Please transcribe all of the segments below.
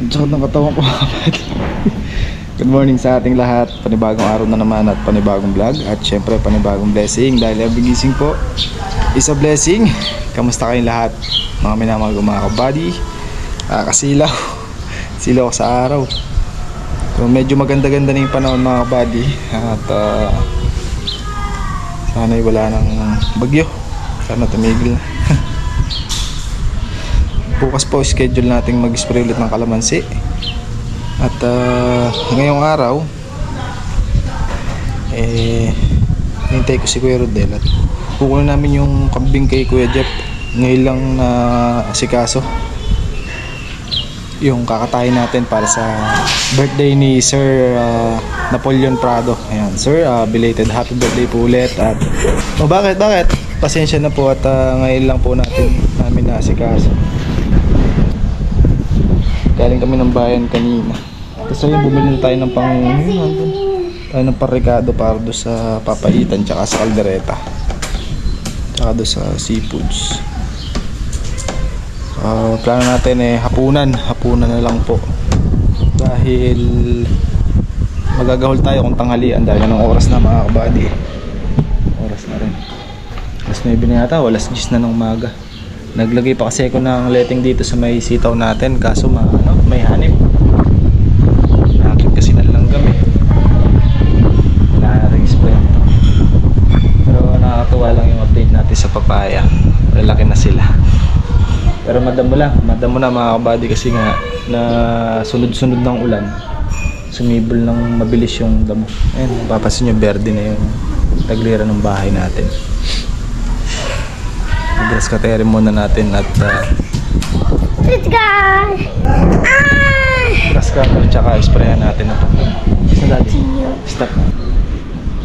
Sakit ng katawan ko. Good morning sa ating lahat. Panibagong araw na naman at panibagong vlog. At syempre panibagong blessing. Dahil every gising po is a blessing. Kamusta kayong lahat? Mga minamahal ko mga kabady. Kasilaw. Silaw ko sa araw. So, medyo maganda-ganda na yung panahon mga kabady. At sana'y wala ng bagyo. Sana tumigil na. Bukas po schedule nating mag-spray ulit ng kalamansi. At ngayong araw hintay ko si Kuya Rodel at kukunin namin yung kambing kay Kuya Jeff. Ngayon lang na asikaso yung kakatayin natin para sa birthday ni Sir Napoleon Prado. Ayan, Sir, belated happy birthday po ulit. At bakit? Pasensya na po at ngayon lang po namin naasikaso. Galing kami ng bayan kanina. Tapos ayun, bumili na tayo ng parikado para doon sa papaitan tsaka sa kaldereta. Tsaka doon sa seafoods. Plano natin hapunan na lang po. Dahil magagahol tayo kung tanghalian dahil ng oras na mga kabady. Oras na rin. Alas 9 na yata, alas 10 na ng umaga. Naglagay pa kasi ako ng letting dito sa may sitaw natin, kaso may hanip. Nakakit kasi ng langgam wala ring spray. Pero nakakatuwa lang yung update natin sa papaya. Lalaki na sila. Pero madamo na mga kabady kasi nga na sunod-sunod ng ulan. Sumibol ng mabilis yung damo. Ayun, mapapasin nyo, berde na yung taglira ng bahay natin. Grass cutter muna natin at let's go! grass cutter tsaka sprayan natin na stop.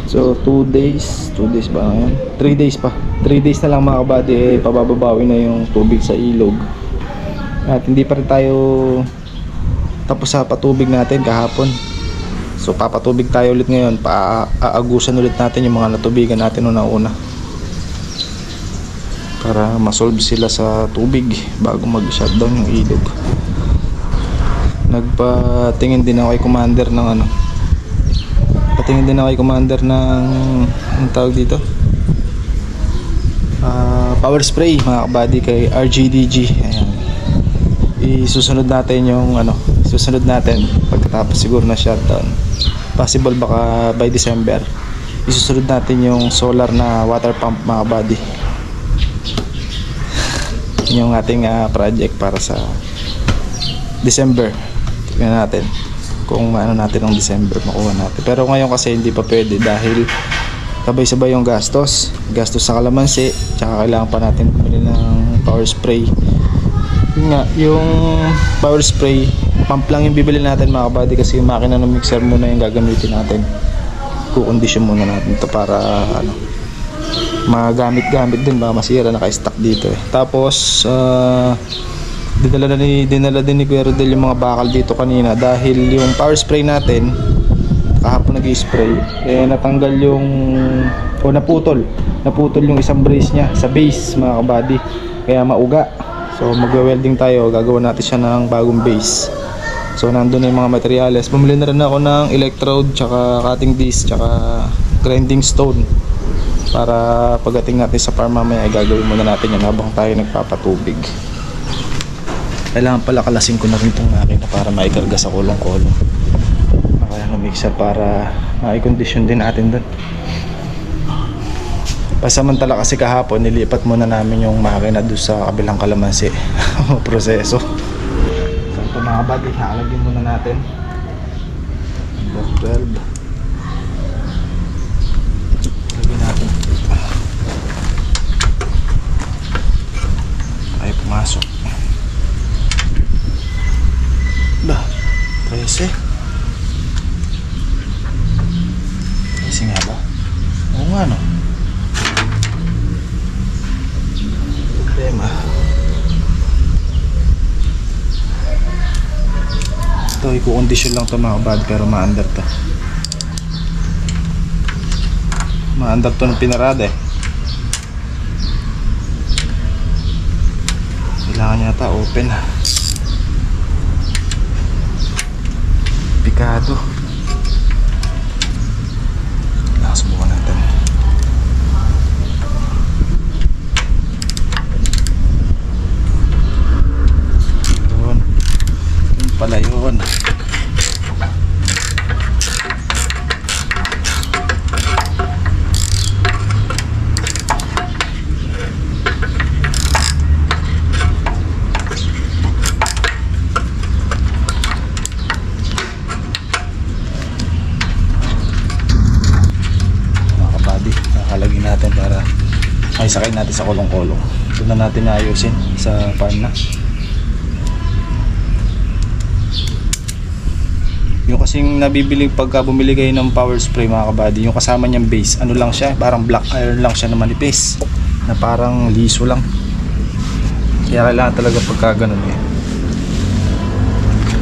So 2 days ba ngayon? 3 days pa. 3 days na lang mga kabady, pabababawi na yung tubig sa ilog. At hindi pa rin tayo tapos sa patubig natin kahapon. So papatubig tayo ulit ngayon, aagusan ulit natin yung mga natubigan natin una-una para masolve sila sa tubig bago mag-shutdown yung ilog. Nagpatingin din ako kay commander ng anong tawag dito? Power spray mga kabady kay RGDG. Ayan. Susunod natin pagkatapos siguro na shutdown. Possible baka by December. Isusunod natin yung solar na water pump mga kabady. Yung ating project para sa December. Tignan natin kung maano natin ng December makuha natin. Pero ngayon kasi hindi pa pwede dahil sabay-sabay yung gastos sa kalamansi, tsaka kailangan pa natin bumili ng power spray. Yung power spray pump lang yung bibili natin mga kabady kasi yung makina ng mixer muna yung gagamitin natin. Kukondisyon muna natin ito para magamit-gamit din, baka masira, naka-stack dito Tapos dinala din ni Kuya Rodel yung mga bakal dito kanina dahil yung power spray natin kahapon nag-i-spray natanggal yung naputol yung isang brace niya sa base mga kabady, kaya mauga. So magwe-welding tayo, gagawa natin siya ng bagong base. So nandun na yung mga materyales. Bumili na rin ako ng electrode, tsaka cutting disc, tsaka grinding stone para pagdating natin sa farm mamaya ay gagawin muna natin yan habang tayo nagpapatubig. Kailangan pala kalasin ko na rin itong makina para maikarga sa kulong-kulong. Kaya ng mixer para maikondisyon din natin doon. Pasamantala kasi kahapon nilipat muna namin yung makina doon sa kabilang kalamansi. Proseso. So ito mga buddy, halagin muna natin. Number 12. Ay pumasok. 13 nga ba? Oo nga no. Problema. Ito i-kondisyon lang ito mga bad pero ma-under to. Ma-under to ng pinarada Kailangan yata open Delikado. Subukan natin. Yun. Yun pala yun. Halagin natin para ay sakay natin sa kolong-kolong. Ito na natin ayusin sa farm na. Yung kasing nabibili pagka bumili kayo ng power spray mga kabady, yung kasama niyang base, ano lang siya, parang black iron lang siya na manipis, na parang liso lang. Kaya kailangan talaga pagka ganun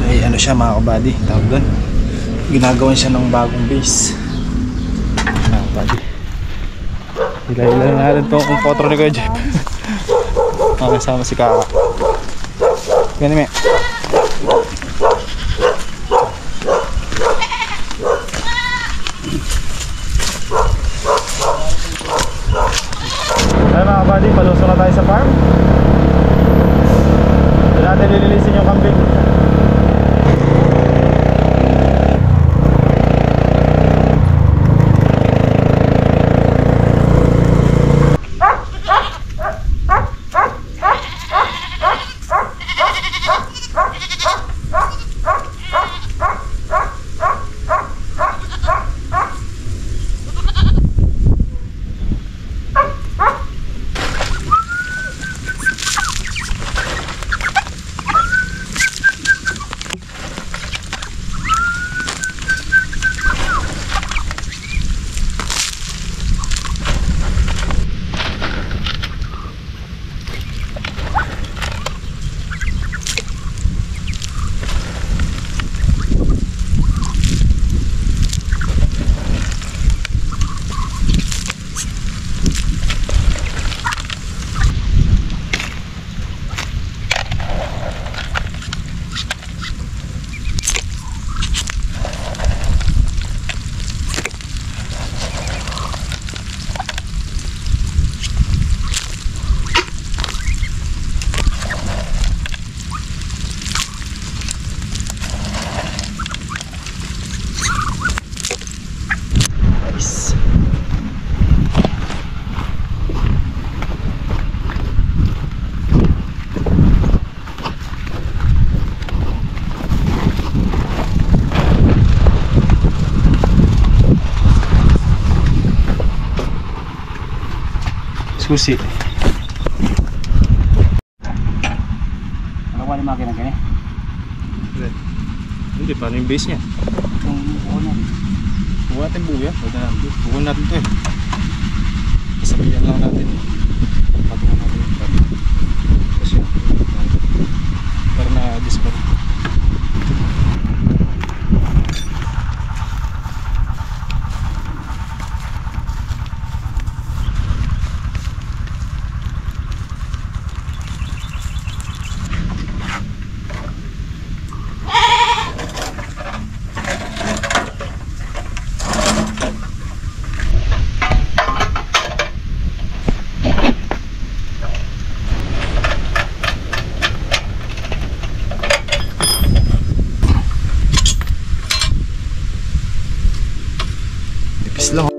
ay ano siya mga kabady, tawag doon, ginagawan siya ng bagong base mga kabady. Hila-hila na natin itong potro ni Kuya Jeff. Makasama si Kaka. Ganun me. Ay mga kabady, palusong na tayo sa farm. Doon natin lililisin yung kambing. Susi. Ano ba yung makina ganyan? Hindi, paano yung base niya? Yung buko na. Buko natin buya. Buko natin ito eh. Kasabihan lang natin. Pagod natin yung pati. Kasi para na-discard. Lang.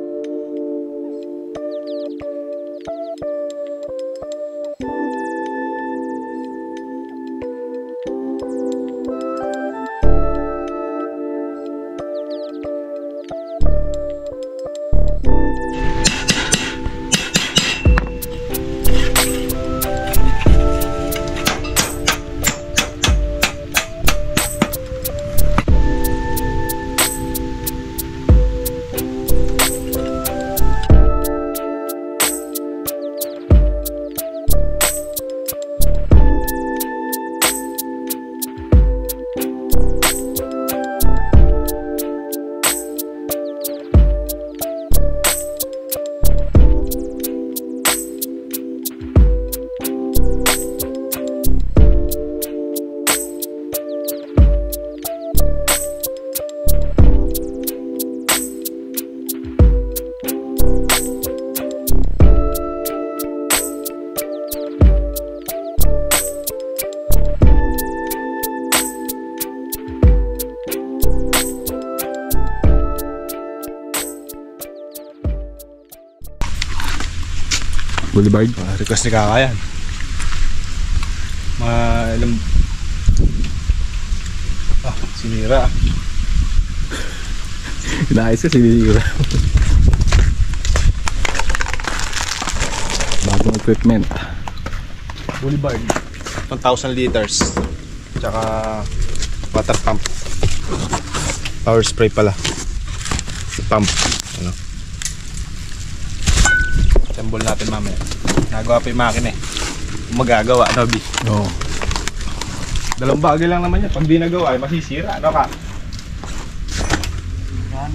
Boulevard. Request ni Kaka yan. Mga ilang... sinira. Inaayos ka, sinira. Bagong equipment. Boulevard. 1,000 liters. Tsaka water pump. Power spray pala. Pump. Ano? Assemble natin mamaya. Nagawa pa yung makina eh. Magagawa, no, B? Oo. Dalawang bagay lang naman yan. Pag di nagawa ay masisira. Ano ka? Yan.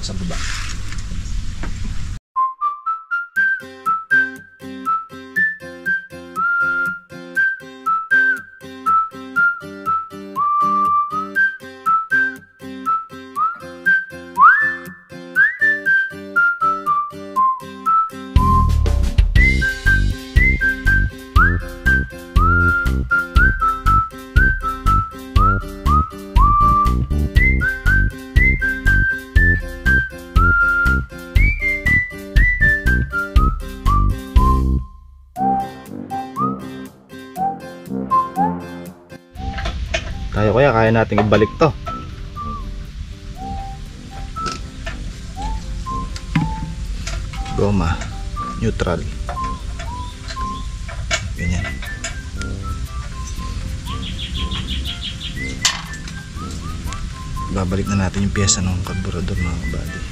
Sa baba. Tayo kaya nating ibalik to. Goma neutral. Ganyan. Babalik na natin yung pyesa ng carburetor mga kabady.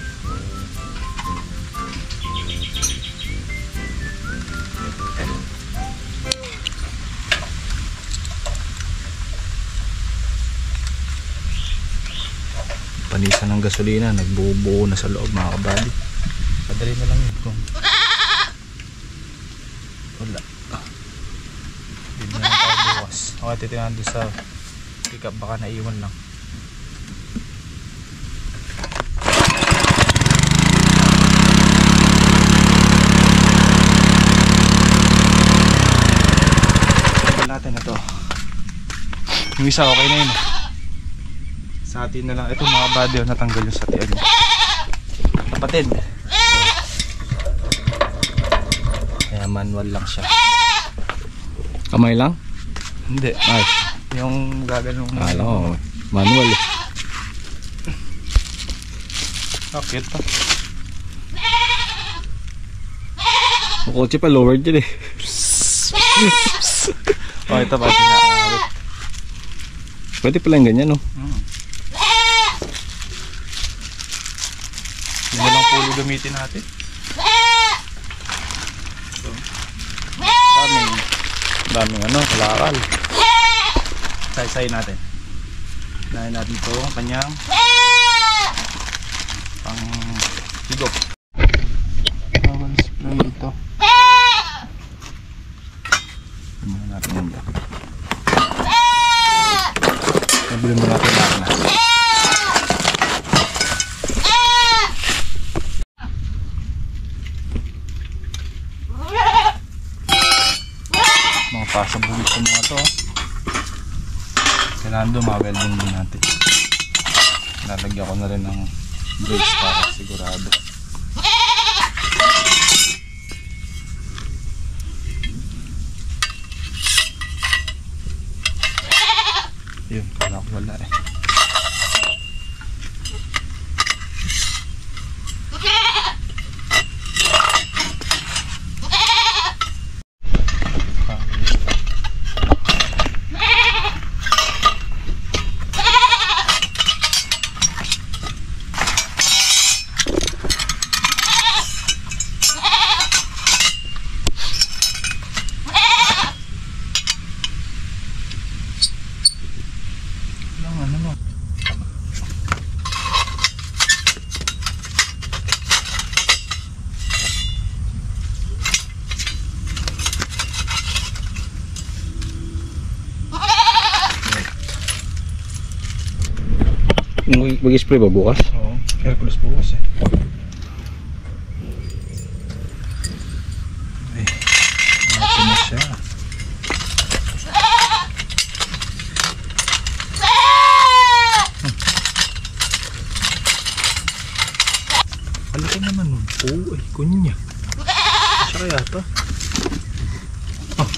Panisan ng gasolina, nagbubuo na sa loob mga kabady. Padali na lang yun kung wala. Bibili na tayo bukas. Okay, titignan doon sa pick up, baka naiwan lang. Tignan natin ito. Yung isa okay na yun. Sa atin na lang. Ito mga body, natanggal yung sa tiyan. Kapatid. Kaya manual lang siya. Kamay lang? Hindi. Ay. Yung gaganong manual eh. Cute pa. Kotse pa lowered dyan eh. Oh, ito pa sinaawit. Pwede pala yung ganyan, no? Hindi lang pulo gamitin natin. Daming ano, kalakal. Say natin. Dahil natin ito kanyang pang higop. Bawal spray ito. Tingnan natin yan dyan. Nabili mo natin lang na. Mga pasabulit sa mga to. Kailangan welding din natin. Lalagyan ko na rin ng brakes para sigurado. Yun, kala ko wala eh. Mag-spray ba bukas? Oo, Hercules bukas eh. Ay, natin na siya. Malaki naman nun. Oo, ay, kunya. Siya kaya to? Ah.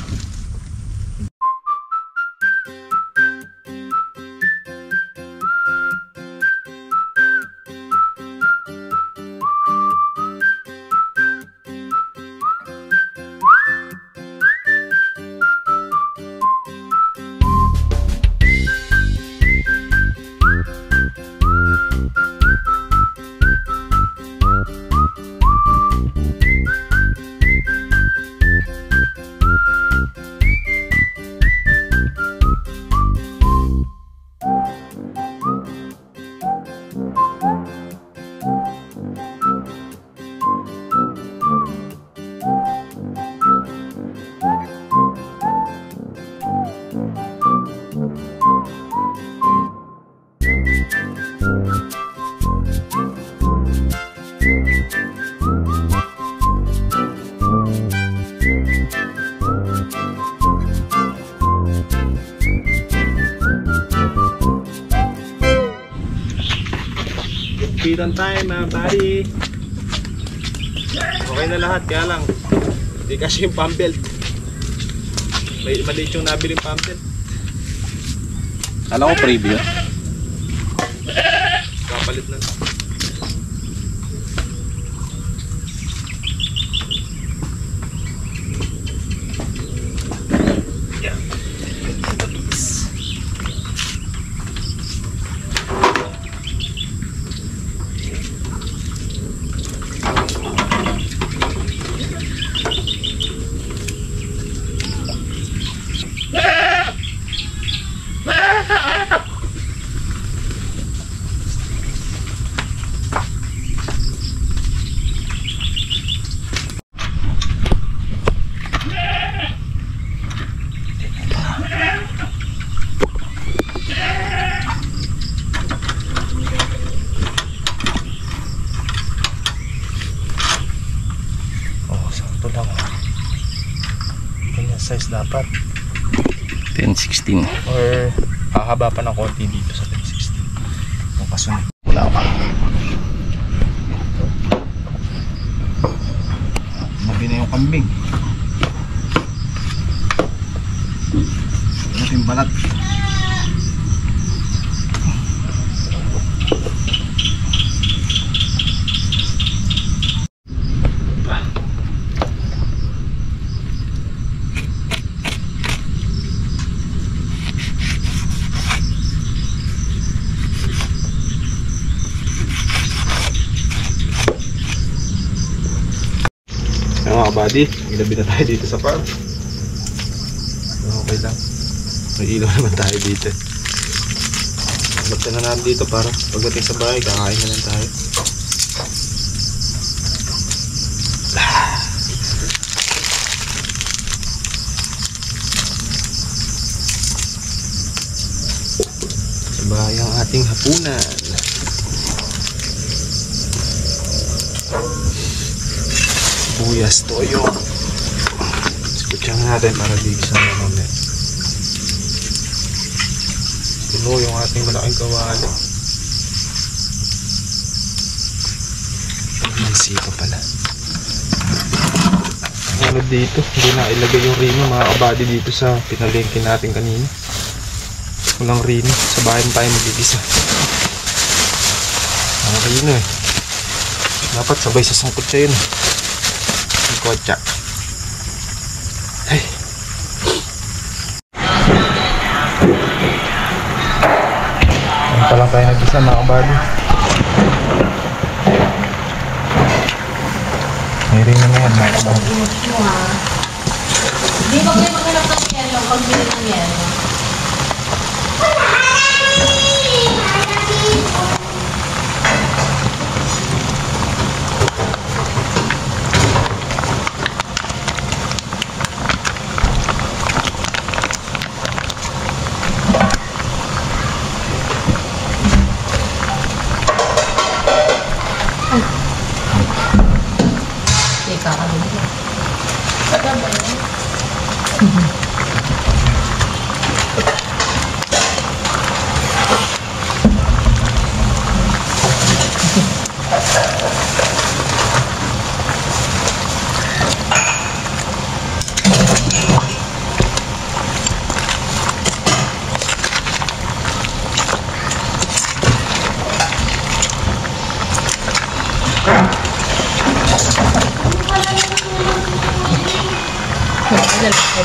Pitan time mga buddy. Okay na lahat, kaya lang hindi kasi yung pump belt. May maliit yung nabiling pump belt. Alam ko preview. Kapalit na. Size dapat 10-16. or hahaba pa ng konti dito sa 10-16 yung kasunod. Wala pa, mabi na yung kambing. Ito yung balat. Mga kabady, ilabi na tayo dito sa farm. Okay lang, may ilaw naman tayo dito. Basta na natin dito para pagdating sa bahay kakain na lang tayo. Sa bahay ang ating hapunan. Buyas, toyo. Escuchan natin para di sa mamaya. Puno yung ating malaking kawali. Ang siko pala. Ano dito? Hindi na ilagay yung rino mga kabady dito sa pinalengke natin kanina. Walang rino. Sa bahay na tayo magigisa. Ang rino eh. Dapat sabay sa sangkot siya yun. Kocak. Hey. Ano pa lang tayo nag-isa mga kabady. May rin na yan mga kabady. Hindi ba kayo maghanap ng yelo pag bili ng yelo? Ay,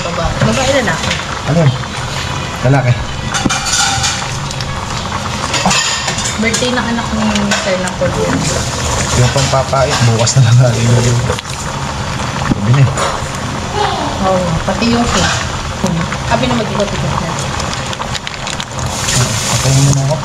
babae. Babae na ako. Ano? Lalaki. Birthday ng anak ni Sir Napoleon. Yung pampapait, bukas na lang natin luluto. Sabi na eh. Oo, pati yung cake. Kami na mag-ikot-ikot na. Patayin mo na ako.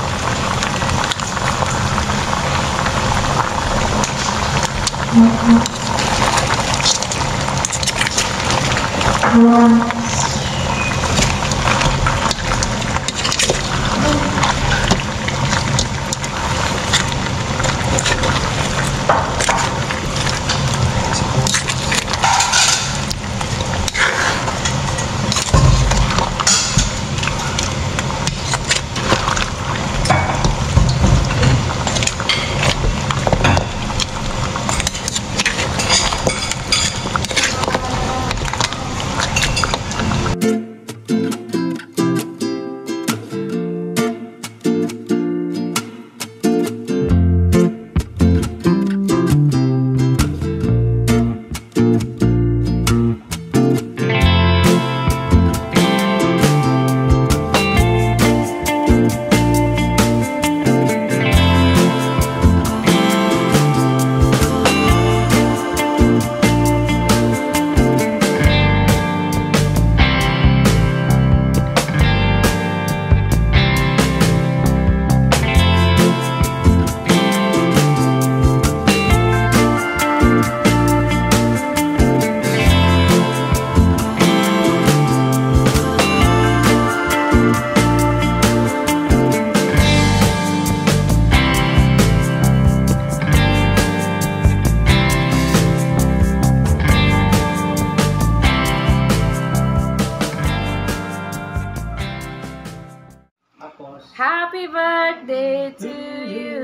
Happy birthday to you.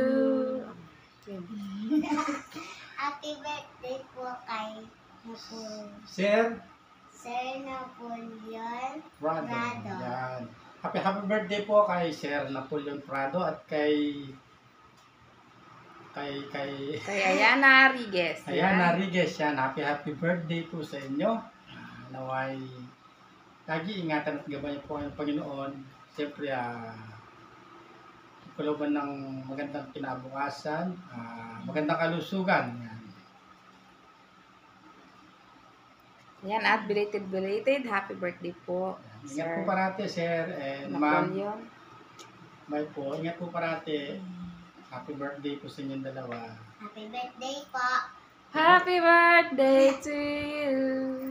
Happy birthday po kay Sir Sir Napoleon Prado. Prado. Yan. Happy birthday po kay Sir Napoleon Prado at kay Kay Ayana Riguez. Ayana Riguez. Yan. Happy birthday po sa inyo. Naway lagi ingatan at gabayan po ng Panginoon. Siyempre, kuluban ng magandang kinabukasan, magandang kalusugan. Yan. Yan at belated happy birthday po. Ingat po parati, Sir. And Ma'am, Napoleon. bye po. Ingat po parati. Happy birthday po sa inyong dalawa. Happy birthday po. Happy birthday to you.